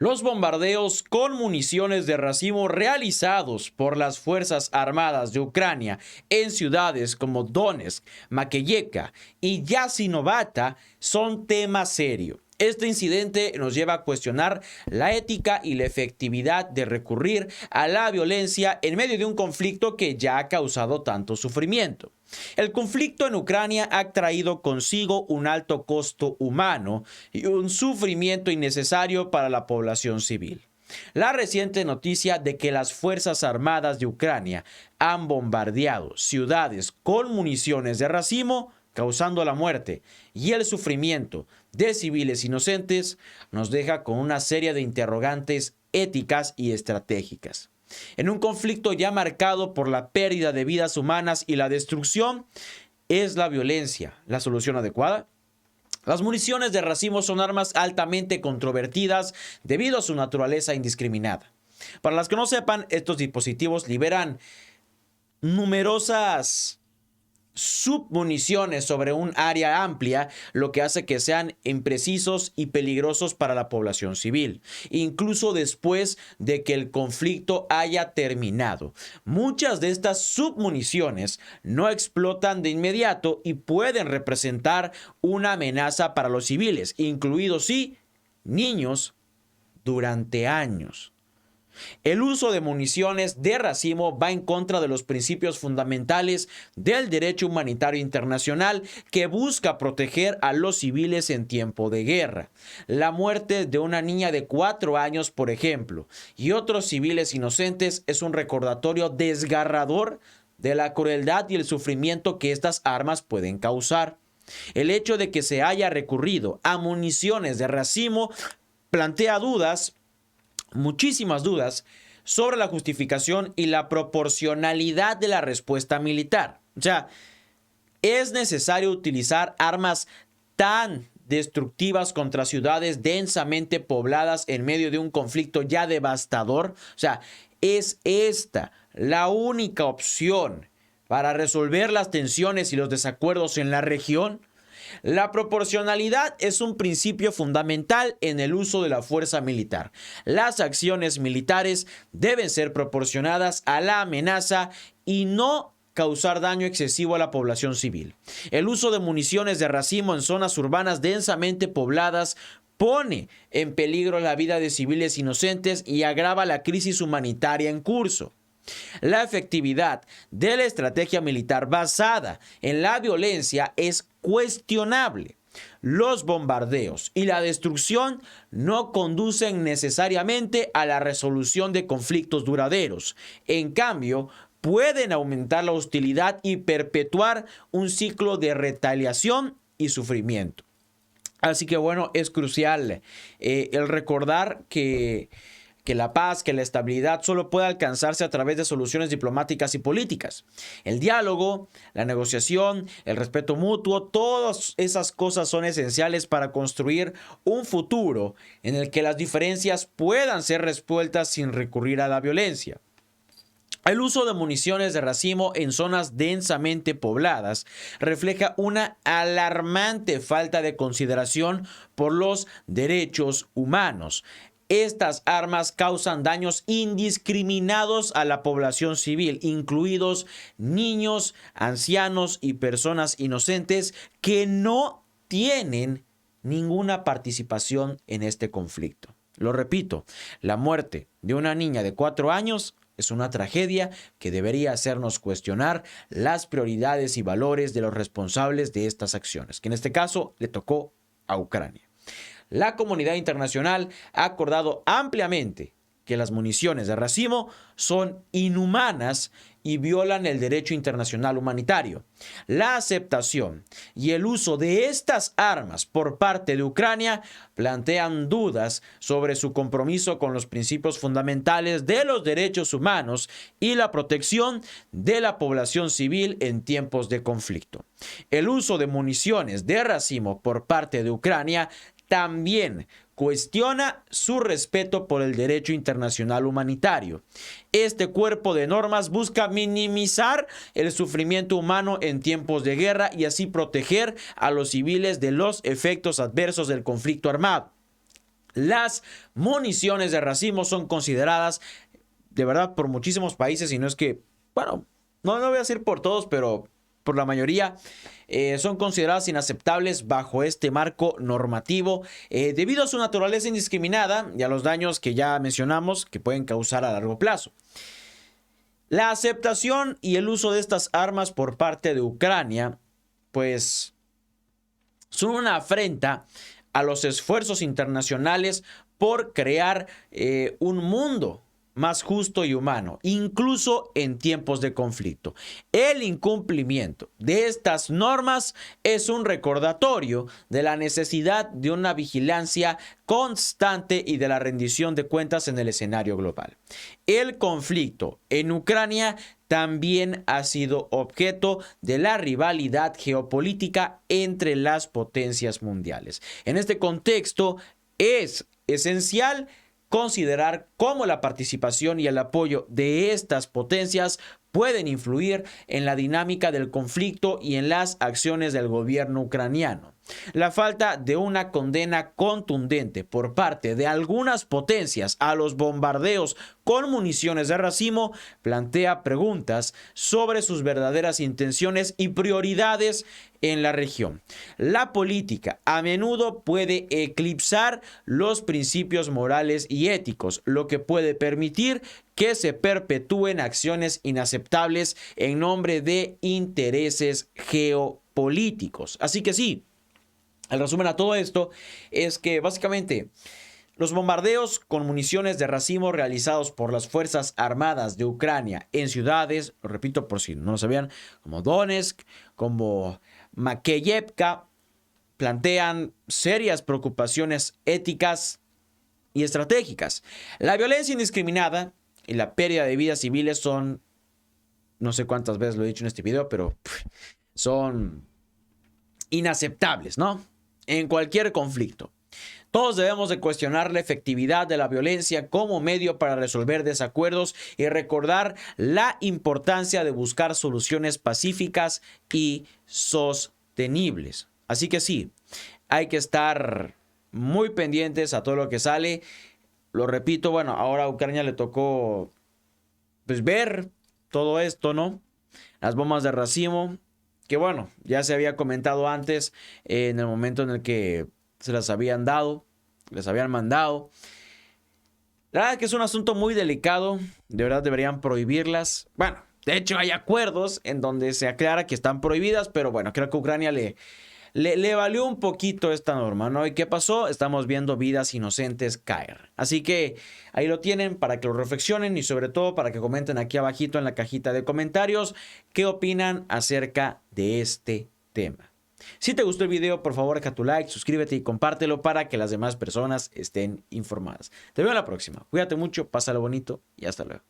Los bombardeos con municiones de racimo realizados por las Fuerzas Armadas de Ucrania en ciudades como Donetsk, Makeyevka y Yasinovata son tema serio. Este incidente nos lleva a cuestionar la ética y la efectividad de recurrir a la violencia en medio de un conflicto que ya ha causado tanto sufrimiento. El conflicto en Ucrania ha traído consigo un alto costo humano y un sufrimiento innecesario para la población civil. La reciente noticia de que las Fuerzas Armadas de Ucrania han bombardeado ciudades con municiones de racimo, causando la muerte y el sufrimiento de civiles inocentes, nos deja con una serie de interrogantes éticas y estratégicas. En un conflicto ya marcado por la pérdida de vidas humanas y la destrucción, ¿es la violencia la solución adecuada? Las municiones de racimo son armas altamente controvertidas debido a su naturaleza indiscriminada. Para los que no sepan, estos dispositivos liberan numerosas submuniciones sobre un área amplia, lo que hace que sean imprecisos y peligrosos para la población civil, incluso después de que el conflicto haya terminado. Muchas de estas submuniciones no explotan de inmediato y pueden representar una amenaza para los civiles, incluidos niños, durante años. El uso de municiones de racimo va en contra de los principios fundamentales del derecho humanitario internacional que busca proteger a los civiles en tiempo de guerra. La muerte de una niña de 4 años, por ejemplo, y otros civiles inocentes es un recordatorio desgarrador de la crueldad y el sufrimiento que estas armas pueden causar. El hecho de que se haya recurrido a municiones de racimo plantea dudas, muchísimas dudas, sobre la justificación y la proporcionalidad de la respuesta militar. O sea, ¿es necesario utilizar armas tan destructivas contra ciudades densamente pobladas en medio de un conflicto ya devastador? O sea, ¿es esta la única opción para resolver las tensiones y los desacuerdos en la región? La proporcionalidad es un principio fundamental en el uso de la fuerza militar. Las acciones militares deben ser proporcionadas a la amenaza y no causar daño excesivo a la población civil. El uso de municiones de racimo en zonas urbanas densamente pobladas pone en peligro la vida de civiles inocentes y agrava la crisis humanitaria en curso. La efectividad de la estrategia militar basada en la violencia es cuestionable. Los bombardeos y la destrucción no conducen necesariamente a la resolución de conflictos duraderos. En cambio, pueden aumentar la hostilidad y perpetuar un ciclo de retaliación y sufrimiento. Así que bueno, es crucial el recordar que la paz, que la estabilidad solo puede alcanzarse a través de soluciones diplomáticas y políticas. El diálogo, la negociación, el respeto mutuo, todas esas cosas son esenciales para construir un futuro en el que las diferencias puedan ser resueltas sin recurrir a la violencia. El uso de municiones de racimo en zonas densamente pobladas refleja una alarmante falta de consideración por los derechos humanos. Estas armas causan daños indiscriminados a la población civil, incluidos niños, ancianos y personas inocentes que no tienen ninguna participación en este conflicto. Lo repito, la muerte de una niña de 4 años es una tragedia que debería hacernos cuestionar las prioridades y valores de los responsables de estas acciones, que en este caso le tocó a Ucrania. La comunidad internacional ha acordado ampliamente que las municiones de racimo son inhumanas y violan el derecho internacional humanitario. La aceptación y el uso de estas armas por parte de Ucrania plantean dudas sobre su compromiso con los principios fundamentales de los derechos humanos y la protección de la población civil en tiempos de conflicto. El uso de municiones de racimo por parte de Ucrania también cuestiona su respeto por el derecho internacional humanitario. Este cuerpo de normas busca minimizar el sufrimiento humano en tiempos de guerra y así proteger a los civiles de los efectos adversos del conflicto armado. Las municiones de racimo son consideradas de verdad por muchísimos países, y no es que, bueno, no voy a decir por todos, pero por la mayoría, son consideradas inaceptables bajo este marco normativo debido a su naturaleza indiscriminada y a los daños que ya mencionamos que pueden causar a largo plazo. La aceptación y el uso de estas armas por parte de Ucrania, pues, son una afrenta a los esfuerzos internacionales por crear un mundo más justo y humano, incluso en tiempos de conflicto. El incumplimiento de estas normas es un recordatorio de la necesidad de una vigilancia constante y de la rendición de cuentas en el escenario global. El conflicto en Ucrania también ha sido objeto de la rivalidad geopolítica entre las potencias mundiales. En este contexto es esencial considerar cómo la participación y el apoyo de estas potencias pueden influir en la dinámica del conflicto y en las acciones del gobierno ucraniano. La falta de una condena contundente por parte de algunas potencias a los bombardeos con municiones de racimo plantea preguntas sobre sus verdaderas intenciones y prioridades en la región. La política a menudo puede eclipsar los principios morales y éticos, lo que puede permitir que se perpetúen acciones inaceptables en nombre de intereses geopolíticos. Así que sí, el resumen a todo esto es que básicamente los bombardeos con municiones de racimo realizados por las Fuerzas Armadas de Ucrania en ciudades, lo repito por si no lo sabían, como Donetsk, como Makeyevka, plantean serias preocupaciones éticas y estratégicas. La violencia indiscriminada y la pérdida de vidas civiles son, no sé cuántas veces lo he dicho en este video, pero son inaceptables, ¿no? En cualquier conflicto. Todos debemos de cuestionar la efectividad de la violencia como medio para resolver desacuerdos y recordar la importancia de buscar soluciones pacíficas y sostenibles. Así que sí, hay que estar muy pendientes a todo lo que sale. Lo repito, bueno, ahora a Ucrania le tocó pues ver todo esto, ¿no? Las bombas de racimo, que bueno, ya se había comentado antes en el momento en el que se las habían dado, les habían mandado. La verdad es que es un asunto muy delicado, de verdad deberían prohibirlas. Bueno, de hecho hay acuerdos en donde se aclara que están prohibidas, pero bueno, creo que a Ucrania le valió un poquito esta norma, ¿no? ¿Y qué pasó? Estamos viendo vidas inocentes caer. Así que ahí lo tienen para que lo reflexionen y sobre todo para que comenten aquí abajito en la cajita de comentarios qué opinan acerca de este tema. Si te gustó el video, por favor deja tu like, suscríbete y compártelo para que las demás personas estén informadas. Te veo en la próxima. Cuídate mucho, pásalo bonito y hasta luego.